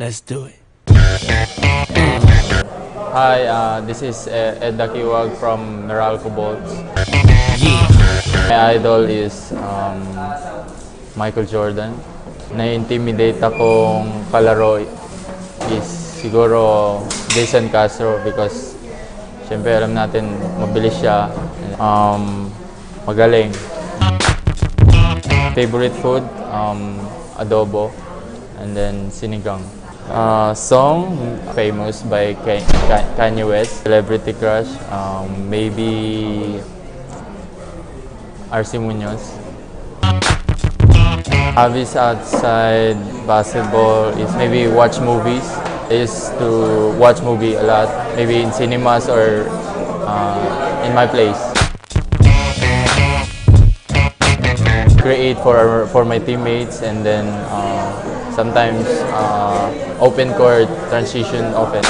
Let's do it. Hi, this is Daquioag from Meralco Bolts. Yeah. My idol is Michael Jordan. Na-intimidate akong kalaro is siguro Jason Castro because syempre alam natin mabilis siya, magaling. Favorite food, adobo, and then sinigang. Song famous by Kanye West. Celebrity crush, maybe RC Munoz. Hobbies outside basketball is maybe watch movies. I used to watch movie a lot, maybe in cinemas or in my place. Create for my teammates, and then sometimes open court transition offense.